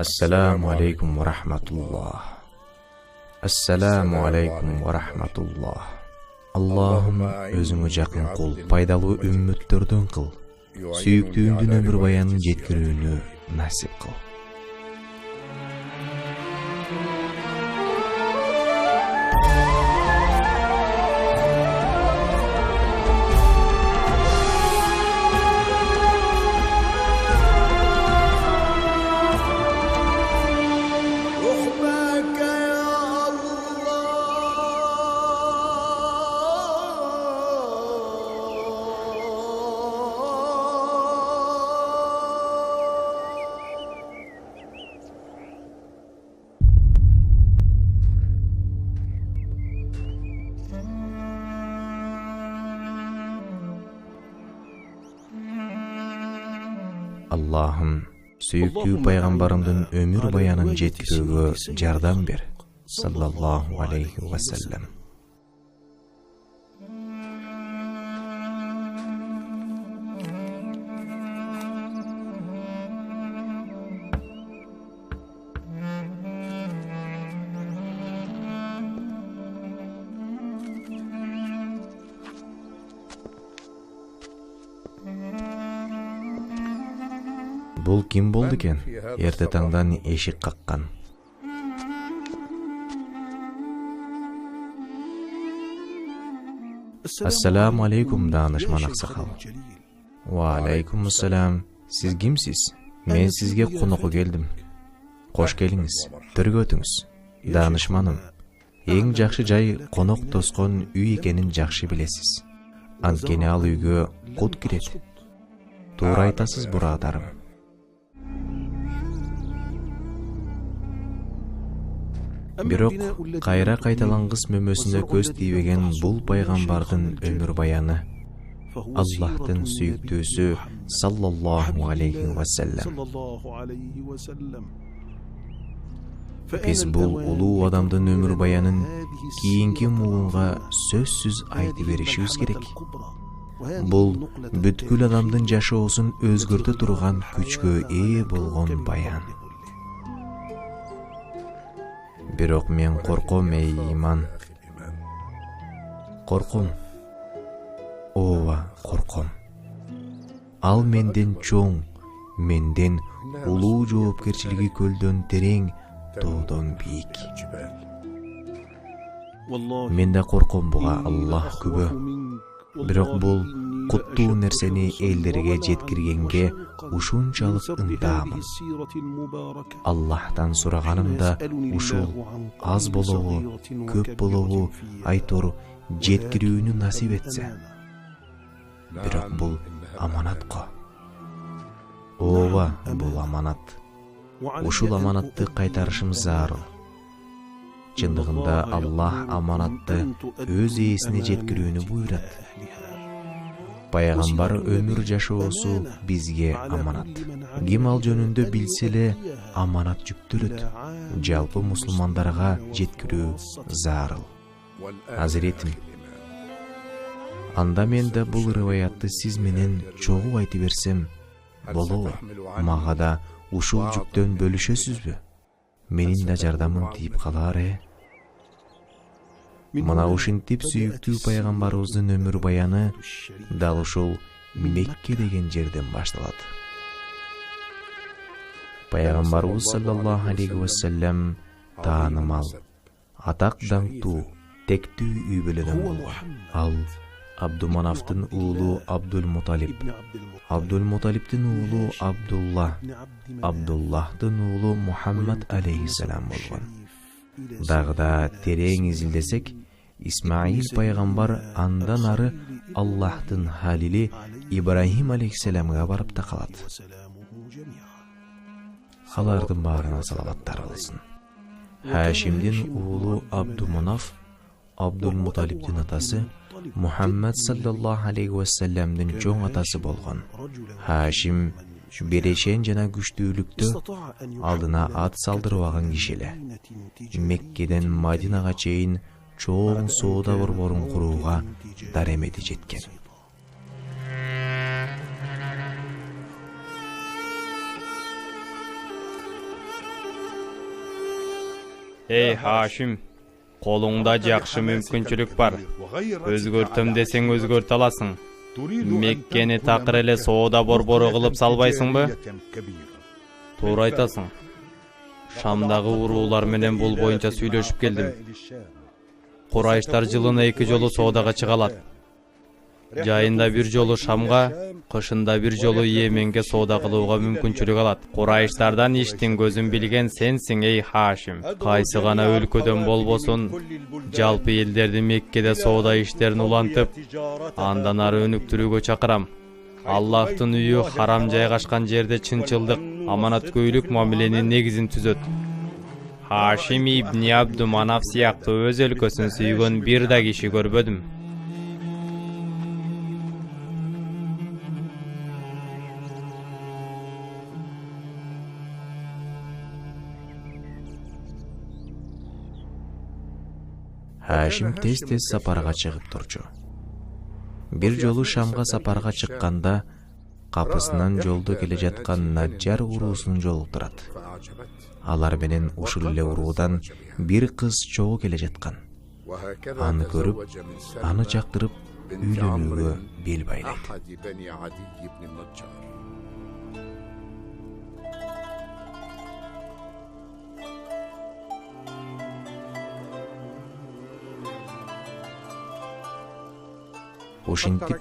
Ассаламу алейкум ва рахматуллах. Ассаламу алейкум ва рахматуллах. Аллахым өзіңі жақын қыл, пайдалы үмметтерден қыл. Сүйіктігіңдің өмір баянын жеткіруіне насип қыл. Аллахым, сүйіктүү пайғамбарымдың өмір баянын жеткізуге жардам бер. Саллаллаху алейхи ва саллям. Бұл кім болды екен? Ерте таңдан ешік қаққан. Ассаламу алейкум, данышман ақсақал. Ва алейкум ассалам. Сіз кімсіз? Мен сізге қонаққа келдім. Қош келіңіз, түрге өтіңіз. Данышманым, ең жақшы жай қонақ тосқан үй екенін жақсы білесіз. Анткени ал үйге құт кіреді. Тура айтасыз, бұрадарым. Бирок кайра кайталангыс мөмөсүнө көз тийбеген бул пайгамбардын өмүр баяны Аллахтын сүйүктүүсү саллаллаху алейхи ва саллям. Биз бул улуу адамдын өмүр баянын кийинки муунга сөзсүз айтып беришибиз керек. Бул бүткүл адамдын жашоосун өзгөртө турган күчкө ээ болгон баян. Бирок мен корком, эй иман. Корком. Ооба, корком. Ал менден чоң, менден улуу жоопкерчилиги көлдөн терең, тоодон бийик. Мен да корком, буга Аллах күбө. Бирок бул куттуу нерсени элдерге жеткиргенге ушунчалык ынтаамын. Аллахтан сураганымда ушул аз болобу, көп болобу айтор жеткирүүнү насип этсе. Бирок бул аманат го. Ооба, бул аманат. Ушул аманатты кайтарышымыз зарыл. Чындыгында Аллах аманатты өз ээсине жеткирүүнү буйрат. Пайгамбар өмүр жашоосу бизге аманат. Ким ал жөнүндө билсе эле аманат жүктөлөт. Жалпы мусулмандарга жеткирүү зарыл. Азиретим, анда мен да бул риваятты сиз менен чогуу айтып берсем болобу? Мага да ушул жүктөн бөлүшөсүзбү? Менин да жардамым тийип калар. Мына ушинтип сүйүктүү пайгамбарыбыздын өмүр баяны дал ушул Мекке деген жерден башталат. Пайгамбарыбыз саллаллаху алейхи ва саллям таанымал, атак даңктуу, тектүү үй бүлөдөн болгон. Ал Абдуманафтын уулу Абдул-Муталип, Абдул-Муталиптин уулу Абдулла, Абдуллахтын уулу Мухаммад алейхиссалам болгон. Дагы да терең изилдесек, Исмаил пайгамбар андан ары Аллахтын халили Ибрахим алейхиссаламга барып такалат. Алардын баарына салаваттар болсун. Хашимдин уулу Абдуманаф, Абдул-Муталиптин атасы, Мухаммад саллаллаху алейхи ва салламдын чоң атасы болгон. Хашим берешен жана күчтүүлүктө алдына ат салдырбаган киши эле. Меккеден Мадинага чейин чоң соода борборун курууга даремети жеткен. Ey Haşim, kolуңда жакшы мүмкүнчүлүк бар. Өзгөртөм десең өзгөртө аласың. Меккени такыр эле соода борбору кылып салбайсыңбы? Туура айтасың. Шамдагы уруулар менен бул боюнча сүйлөшүп келдим. Курайыштар жылына 2 жолу соодага чыга алат. Жайында бир жолу Шамга, кышында бир жолу Йеменге соода кылууга мүмкүнчүлүк алат. Курайыштардан иштин көзүн билген сенсиң, эй Хашим. Кайсы гана өлкөдөн болбосун, жалпы элдерди Меккеде соода иштерин улантып, андан ары өнүктүрүүгө чакырам. Аллахтын үйү харам жайгашкан жерде чынчылдык, аманаткөйлүк мамиленин негизин түзөт. Хашим ибн Абду Манаф сыяктуу өз өлкөсүн сүйгөн бир да киши көрбөдүм. Хашим тез-тез сапарга чыгып турчу. Бир жолу Шамга сапарга чыкканда, капысынан жолдо келе жаткан Наджар уруусун жолуктурат. Алар менен ушул эле уруудан бир кыз чогуу келе жаткан. Аны көрүп, аны жактырып, үйлөнүүгө бел байлайт. Ошентип,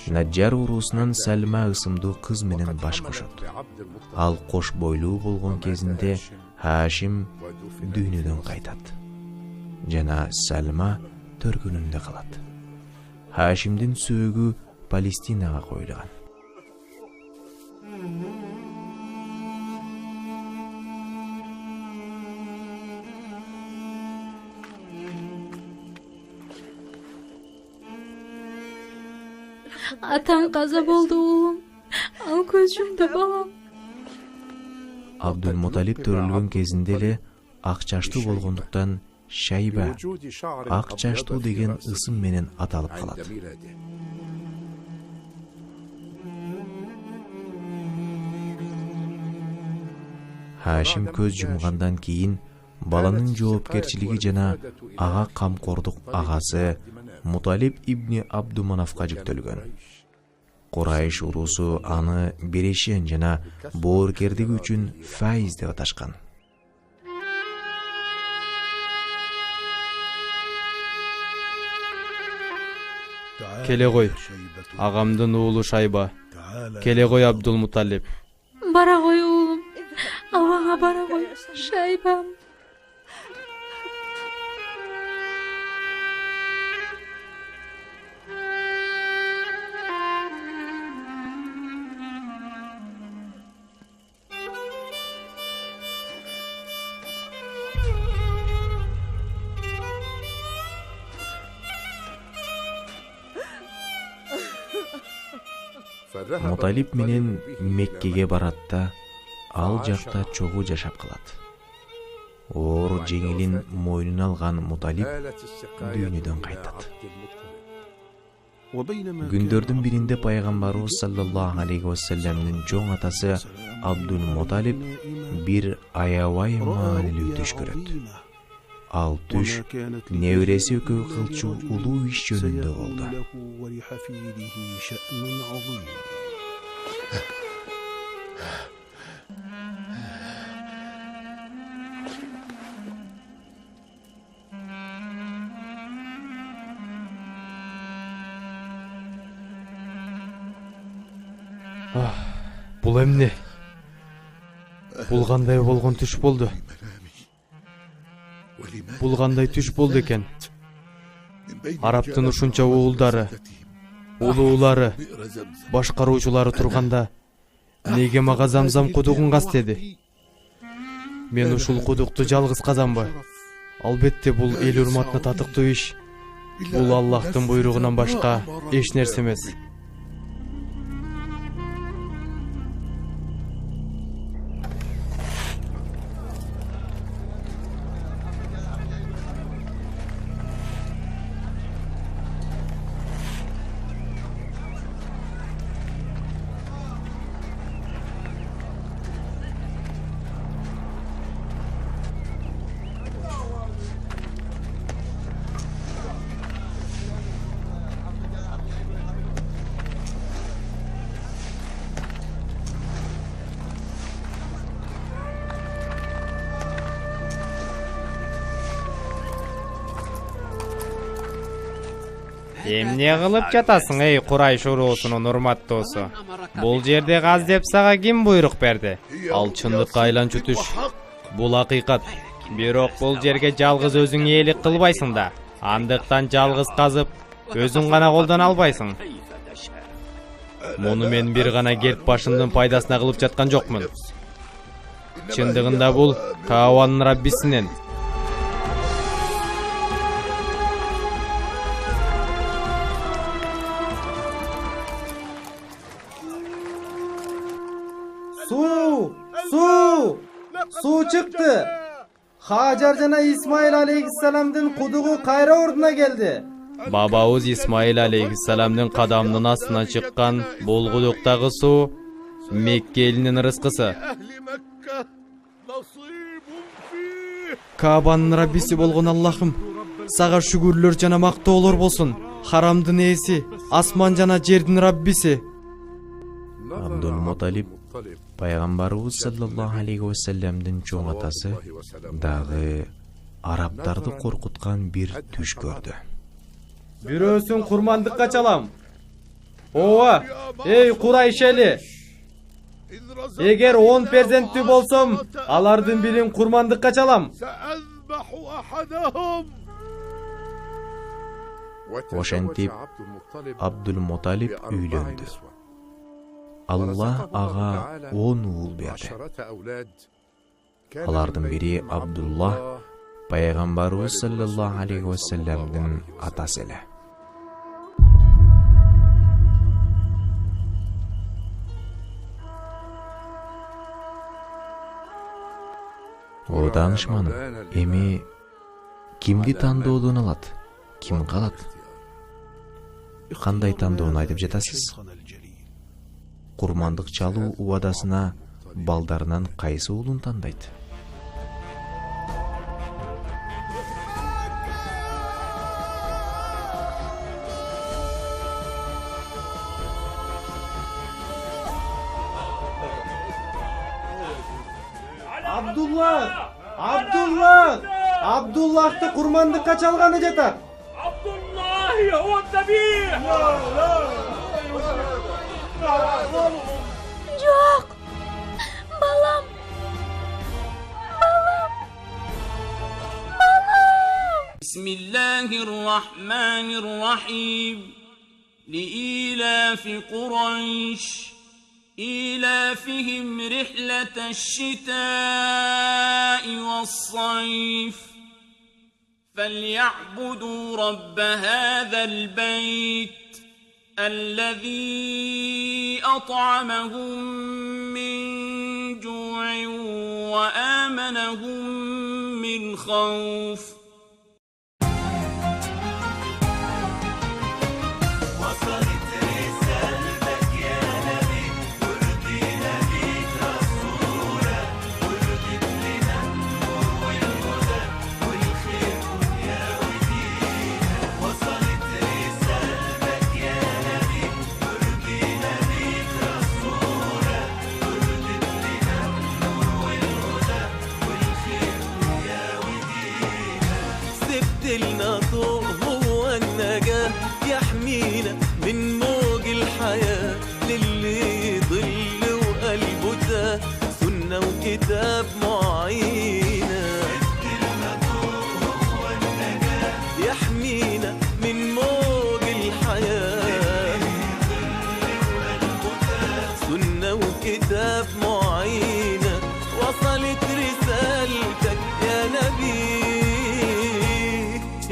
Наджар уруусунан Салма ысымдуу кыз менен баш кошот. Ал кош бойлуу болгон кезинде Хашим дүйнөдөн кайтат. Жана Салма төркүнүндө калат. Хашимдин сөөгү Палестинага коюлган. Атаң каза болду уулум. Ал көз жумду балам. Абдул-Муталиб төрөлгөн кезинде эле ак чачтуу болгондуктан Шайба, ак чачтуу деген ысым менен аталып калат. Хашим көз жумгандан кийин баланын жоопкерчилиги жана ага камкордук агасы Муталиб ибн Абдуманафка жүктөлгөн. Курайыш уруусу аны берешен жана боорукердиги үчүн Файз деп аташкан. Келе кой, агамдын уулу Шайба. Келе кой Абдул-Муталиб. Бара кой уулум. Абаңа бара кой, Шайбам. Муталиб менен Меккеге барат да, ал жакта чогуу жашап калат. Оор жеңилин мойнуна алган Муталиб дүйнөдөн кайтат. Күндөрдүн биринде пайгамбарыбыз саллаллаху алейхи вассаламдын чоң атасы Абдул-Муталиб бир аябай маанилүү түш көрөт. Ал түш небереси экөө кылчу улуу иш жөнүндө болду. Бул эмне? Бул кандай болгон түш болду? Бул кандай түш болду экен? Арабтын ушунча уулдары, улуулары, башкаруучулары турганда неге мага Замзам кудугун каз деди? Мен ушул кудукту жалгыз казамбы? Албетте бул эл урматына татыктуу иш. Бул Аллахтын буйругунан башка эч нерсе эмес. Эмне кылып жатасың эй Курайш уруусунун урматтоосу? Бул жерде каз деп сага ким буйрук берди? Ал чындыкка айланчу түш. Бул акыйкат. Бирок бул жерге жалгыз өзүң ээлик кылбайсың да. Андыктан жалгыз казып, өзүң гана колдона албайсың. Муну мен бир гана керт башымдын пайдасына кылып жаткан жокмун. Чындыгында бул Каабанын Раббисинен. Суу чыкты. Хажар жана Исмаил алейхиссаламдын кудугу кайра ордуна келди. Бабабыз Исмаил алейхиссаламдын кадамынын астынан чыккан бул кудуктагы суу Мекке элинин рызкысы. Каабанын Раббиси болгон Аллахым, сага шүгүрлөр жана мактоолор болсун. Харамдын ээси, асман жана жердин Раббиси. Абдул-Муталиб пайгамбарыбыз саллаллаху алейхи ва салламдын чоң атасы дагы арабтарды коркуткан бир түш көрдү. Бирөөсүн курмандыкка чалам. Ооба, эй Курайш эли. Эгер 10 перзенттүү болсом, алардын бирин курмандыкка чалам. Ошентип Абдул-Муталиб үйлөндү. Аллах ага 10 уул берди. Алардын бири Абдуллах, пайгамбарыбыз саллаллаху алейхи ва салламдын атасы эле. О данышманым, эми кимди тандоодон алат? Ким калат? Кандай тандоону айтып жатасыз? Курмандык чалуу убадасына балдарынан кайсы уулун тандайт? Абдуллахты курмандыкка чалганы жатат. Жок. Балам. Bismillahirrahmanirrahim. لإيلاف قريش إيلافهم رحلة الشتاء والصيف فليعبدوا رب هذا البيت الذي أطعمهم من جوع وآمنهم من خوف. من موج الحياة للي ظل وقلبه تاه سنة وكتاب معينة هو النجاة يحمينا من موج الحياة سنة وكتاب معينة وصلت رسالتك يا نبي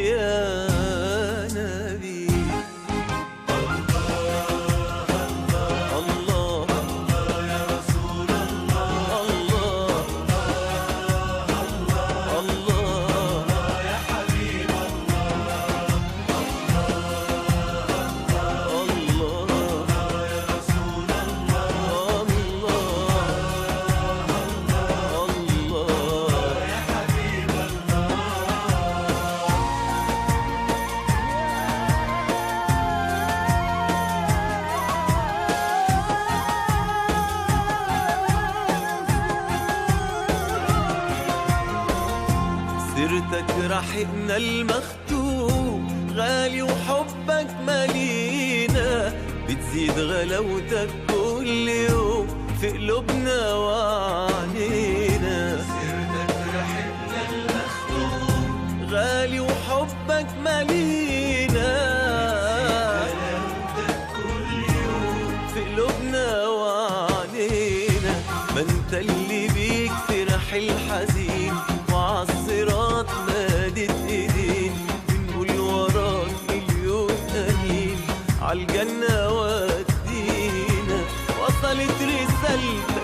يا سيرتك رحقنا المختوم غالي وحبك مالينا، بتزيد غلاوتك كل يوم في قلوبنا وعنينا. سيرتك رحلنا المختوم، غالي وحبك مالينا، غلاوتك كل يوم في قلوبنا وعنينا. ما انت اللي بيك فرح الحزين، وعالصراط مادت ايدين، بنقول وراك مليون امين، عالجنة ودينا. وصلت رسالتك